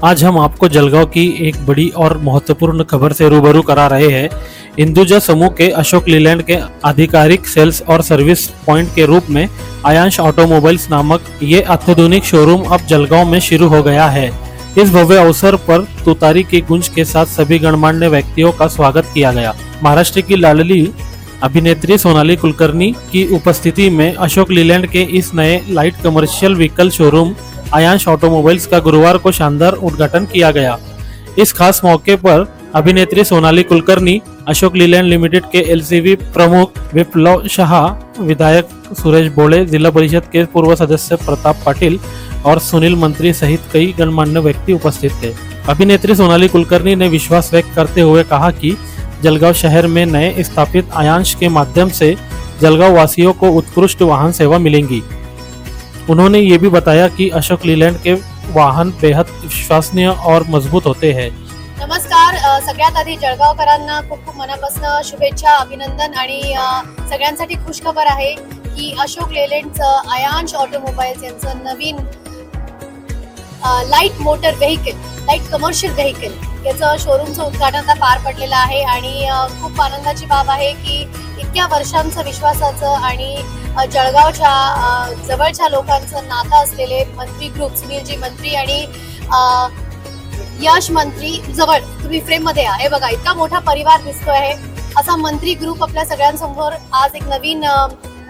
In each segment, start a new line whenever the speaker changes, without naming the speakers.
आज हम आपको जलगांव की एक बड़ी और महत्वपूर्ण खबर से रूबरू करा रहे हैं। हिंदुजा समूह के अशोक लीलैंड के आधिकारिक सेल्स और सर्विस पॉइंट के रूप में आयांश ऑटोमोबाइल्स नामक ये अत्याधुनिक शोरूम अब जलगांव में शुरू हो गया है। इस भव्य अवसर पर तुतारी की गूंज के साथ सभी गणमान्य व्यक्तियों का स्वागत किया गया। महाराष्ट्र की लाडली अभिनेत्री सोनाली कुलकर्णी की उपस्थिति में अशोक लीलैंड के इस नए light commercial vehicle showroom Aayansh automobiles का गुरुवार को शानदार उद्घाटन किया गया। इस खास मौके पर अभिनेत्री सोनाली कुलकर्णी, अशोक लीलैंड लिमिटेड के एलसीवी प्रमुख विप्लव शाह, विधायक सुरेश बोले, जिला परिषद के पूर्व सदस्य प्रताप पाटिल और सुनील मंत्री सहित कई गणमान्य व्यक्ति उपस्थित थे। अभिनेत्री सोनाली कुलकर्णी ने विश्वास व्यक्त करते हुए कहा कि जलगांव शहर में नए स्थापित आयांश के माध्यम से जलगांव वासियों को उत्कृष्ट वाहन सेवा मिलेंगी। उन्होंने ये भी बताया कि अशोक लीलैंड के वाहन बेहद विश्वसनीय और मजबूत होते हैं।
नमस्कार, सगळ्यात आधी जळगावकरांना खूप खूप मनापासून शुभेच्छा, अभिनंदन आणि सगळ्यांसाठी खुशखबर आहे की अशोक लेलँडचं आयांश ऑटोमोबाईल्स यांचं नवीन light motor vehicle, light commercial vehicle याचं शोरूमचं उद्घाटन आता पार पडलेलं आहे आणि खूप आनंदाची बाब आहे की इतक्या वर्षांचं विश्वासाचं आणि जळगावच्या जवळच्या लोकांचं नातं असलेले मंत्री ग्रुप, सुनीलजी मंत्री आणि यश मंत्री जवळ, तुम्ही फ्रेम मध्ये आहे बघा, इतका मोठा परिवार दिसतोय आहे। असा मंत्री ग्रुप आपल्या सगळ्यांसमोर आज एक नवीन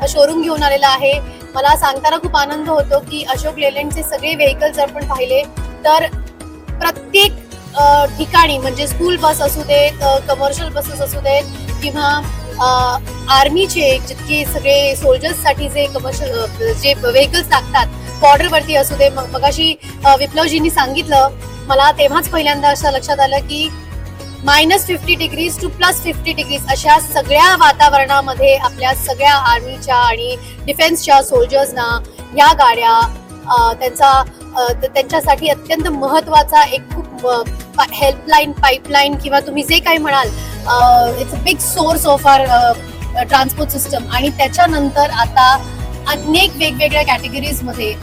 शोरूम घेऊन आलेला आहे। मला सांगताना खूप आनंद होतो की अशोक लेलँडचे सगळे व्हेकल जर आपण पाहिले तर प्रत्येक ठिकाणी, म्हणजे स्कूल बस असू देत, कमर्शियल बसेस असू देत किंवा आर्मीचे जितके सगळे सोल्जर्स साठी जे कमर्शियल जे व्हेकल्स लागतात, बॉर्डर वरती असू दे, मगाशी विप्लवजींनी सांगितलं, मला तेव्हाच पहिल्यांदा असं लक्षात आलं की -50 डिग्रीज टू +50 डिग्रीज अशा सगळ्या वातावरणामध्ये आपल्या सगळ्या आर्मीच्या आणि डिफेन्सच्या सोल्जर्सना या गाड्या त्यांच्यासाठी अत्यंत महत्वाचा एक खूप हेल्पलाईन, पाईपलाईन किंवा तुम्ही जे काही म्हणाल, it's a big source of our transport system. आणि त्याच्यानंतर आता अनेक वेगवेगळ्या कॅटेगरीज मध्ये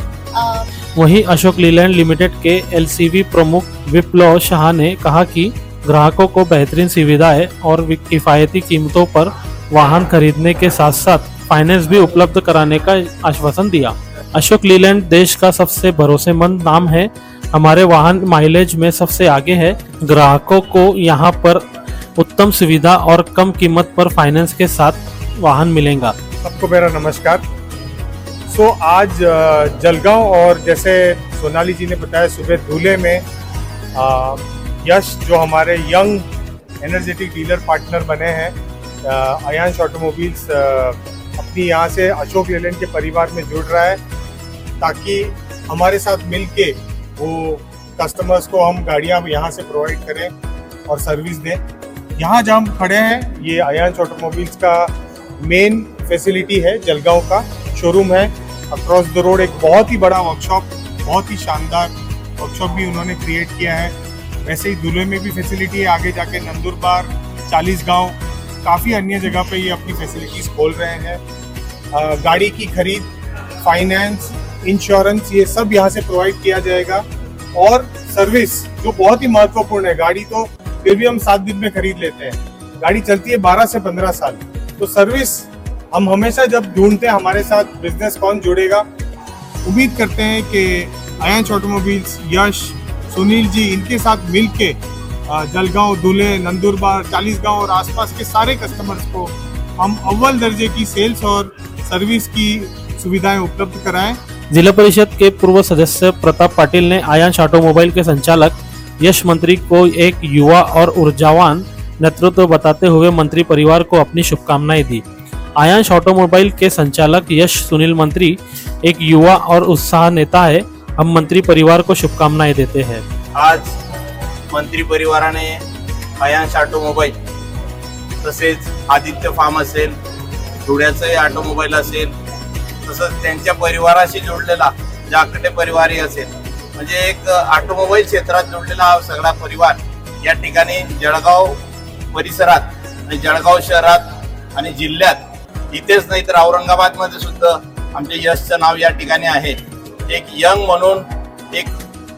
वहीं अशोक लीलैंड लिमिटेड के एलसीवी प्रमुख विप्लव शाह ने कहा कि ग्राहकों को बेहतरीन सुविधाएं और किफायती कीमतों पर वाहन खरीदने के साथ साथ फाइनेंस भी उपलब्ध कराने का आश्वासन दिया। अशोक लीलैंड देश का सबसे भरोसेमंद नाम है, हमारे वाहन माइलेज में सबसे आगे है। ग्राहकों को यहाँ पर उत्तम सुविधा और कम कीमत पर फाइनेंस के साथ वाहन मिलेगा।
सबको मेरा नमस्कार। आज जलगांव और जैसे सोनाली जी ने बताया, सुबह धूले में यश जो हमारे यंग एनर्जेटिक डीलर पार्टनर बने हैं, आयांश ऑटोमोबाइल्स अपनी यहाँ से अशोक लेलैंड के परिवार में जुड़ रहा है ताकि हमारे साथ मिलके वो कस्टमर्स को हम गाड़ियाँ यहाँ से प्रोवाइड करें और सर्विस दें। यहाँ जहाँ हम खड़े हैं, ये आयांश ऑटोमोबाइल्स का मेन फैसिलिटी है, जलगांव का शोरूम है। अक्रॉस द रोड एक बहुत ही बड़ा वर्कशॉप, बहुत ही शानदार वर्कशॉप भी उन्होंने क्रिएट किया है। वैसे ही धुले में भी फैसिलिटी है, आगे जाके नंदुरबार, चालीसगांव, काफ़ी अन्य जगह पे ये अपनी फैसिलिटीज़ खोल रहे हैं। गाड़ी की खरीद, फाइनेंस, इंश्योरेंस, ये सब यहाँ से प्रोवाइड किया जाएगा। और सर्विस जो बहुत ही महत्वपूर्ण है, गाड़ी तो फिर भी हम 7 दिन में खरीद लेते हैं, गाड़ी चलती है 12 से 15 साल, तो सर्विस हम हमेशा जब ढूंढते हैं हमारे साथ बिजनेस कौन जुड़ेगा। उम्मीद करते हैं कि आयांश ऑटोमोबाइल्स, यश, सुनील जी, इनके साथ मिलके जलगांव, धुले, नंदुरबार, चालीसगांव और आसपास के सारे कस्टमर्स को हम अव्वल दर्जे की सेल्स और सर्विस की सुविधाएं उपलब्ध कराएं।
जिला परिषद के पूर्व सदस्य प्रताप पाटिल ने आयांश ऑटोमोबाइल के संचालक यश मंत्री को एक युवा और ऊर्जावान नेतृत्व बताते हुए मंत्री परिवार को अपनी शुभकामनाएं दी। आयांश ऑटोमोबाइल के संचालक यश सुनील मंत्री एक युवा और उत्साह नेता है, हम मंत्री परिवार को शुभकामनाएं देते हैं।
आज मंत्री परिवाराने आयांश ऑटोमोबाईल, तसेच आदित्य फार्म असेल, धुळ्याचंही ऑटोमोबाईल असेल, तसंच त्यांच्या परिवाराशी जोडलेला जाकटे परिवारही असेल, म्हणजे एक ऑटोमोबाईल क्षेत्रात जोडलेला हा सगळा परिवार या ठिकाणी जळगाव परिसरात आणि जळगाव शहरात आणि जिल्ह्यात, इथेच नाही तर औरंगाबाद मध्ये सुद्धा आमचे यशचं नाव या ठिकाणी आहे। एक यंग म्हणून, एक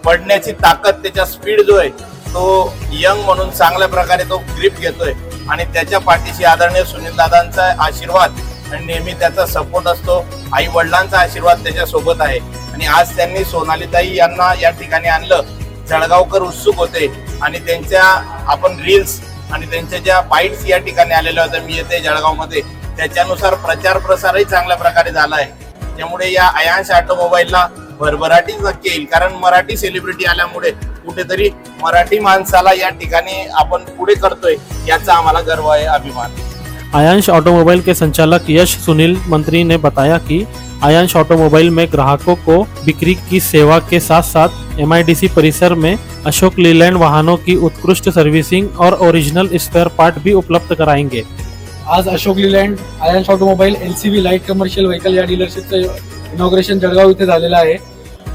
पडण्याची ताकद, त्याचा स्पीड जो आहे तो यंग म्हणून चांगल्या प्रकारे तो ग्रिप घेतोय आणि त्याच्या पाठीशी आदरणीय सुनील दादांचा आशीर्वाद आणि नेहमी त्याचा सपोर्ट असतो. आई वडिलांचा आशीर्वाद त्याच्या सोबत आहे आणि आज त्यांनी सोनालीताई यांना या ठिकाणी आणलं. जळगावकर उत्सुक होते आणि त्यांच्या आपण रील्स आणि त्यांच्या ज्या बाईट्स या ठिकाणी आलेल्या होत्या, मी येते जळगावमध्ये, त्याच्यानुसार प्रचार प्रसारही चांगल्या प्रकारे झाला आहे. त्यामुळे या अयांश ऑटोमोबाईलला भरभराटीच नक्की येईल, कारण मराठी सेलिब्रिटी आल्यामुळे कुठेतरी मराठी माणसाला या ठिकाणी आपण पुढे करतोय याचा आम्हाला गर्व आहे, अभिमान.
आयांश ऑटोमोबाइल के संचालक यश सुनील मंत्री ने बताया कि आयांश ऑटोमोबाइल में ग्राहकों को बिक्री की सेवा के साथ साथ MIDC परिसर में अशोक लीलैंड वाहनों की उत्कृष्ट सर्विसिंग और ओरिजिनल स्पेयर पार्ट भी उपलब्ध कराएंगे.
आज Ashok Leyland Aayansh automobile LCV light commercial vehicle या डीलरशिपचं इनॉग्रेशन जळगाव इथे झालेलं आहे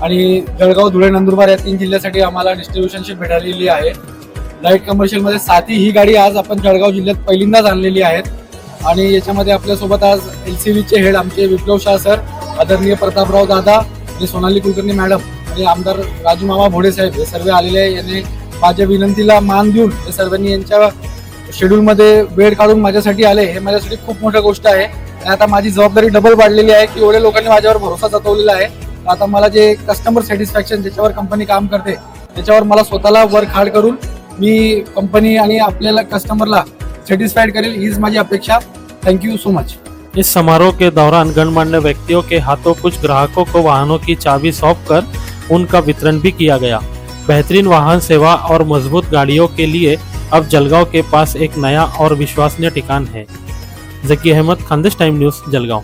आणि जळगाव, धुळे, नंदुरबार या 3 जिल्ह्यासाठी आम्हाला डिस्ट्रीब्युशनशिप भेटलेली आहे. लाईट कमर्शियलमध्ये 7 ही गाडी आज आपण जळगाव जिल्ह्यात पहिल्यांदाच आणलेली आहेत आणि याच्यामध्ये आपल्यासोबत आज LCVचे हेड आमचे विप्लव शाह सर, आदरणीय प्रतापराव दादा आणि सोनाली कुलकर्णी मॅडम आणि आमदार राजू मामा भोडे साहेब हे सर्व आलेले आहे. यांनी माझ्या विनंतीला मान देऊन हे सर्वांनी यांच्या शेड्यूलमध्ये वेळ काढून माझ्यासाठी आले. हे माझ्यासाठी खूप मोठी गोष्ट आहे आणि आता माझी जबाबदारी डबल वाढलेली आहे की एवढ्या लोकांनी माझ्यावर भरोसा जतवलेला आहे. आता मला जे कस्टमर सॅटिस्फॅक्शन ज्याच्यावर कंपनी काम करते त्याच्यावर मला स्वतःला वर्क हार्ड करून मी कंपनी आणि आपल्याला कस्टमरला सेटिस्फाइड करेल, हीच माझी अपेक्षा. Thank you so much.
इस समारोह के दौरान गणमान्य व्यक्तियों के हाथों कुछ ग्राहकों को वाहनों की चाबी सौंप कर उनका वितरण भी किया गया. बेहतरीन वाहन सेवा और मजबूत गाड़ियों के लिए अब जलगांव के पास एक नया और विश्वसनीय ठिकान है. Zaki Ahmed, Khandesh Time News, Jalgaon.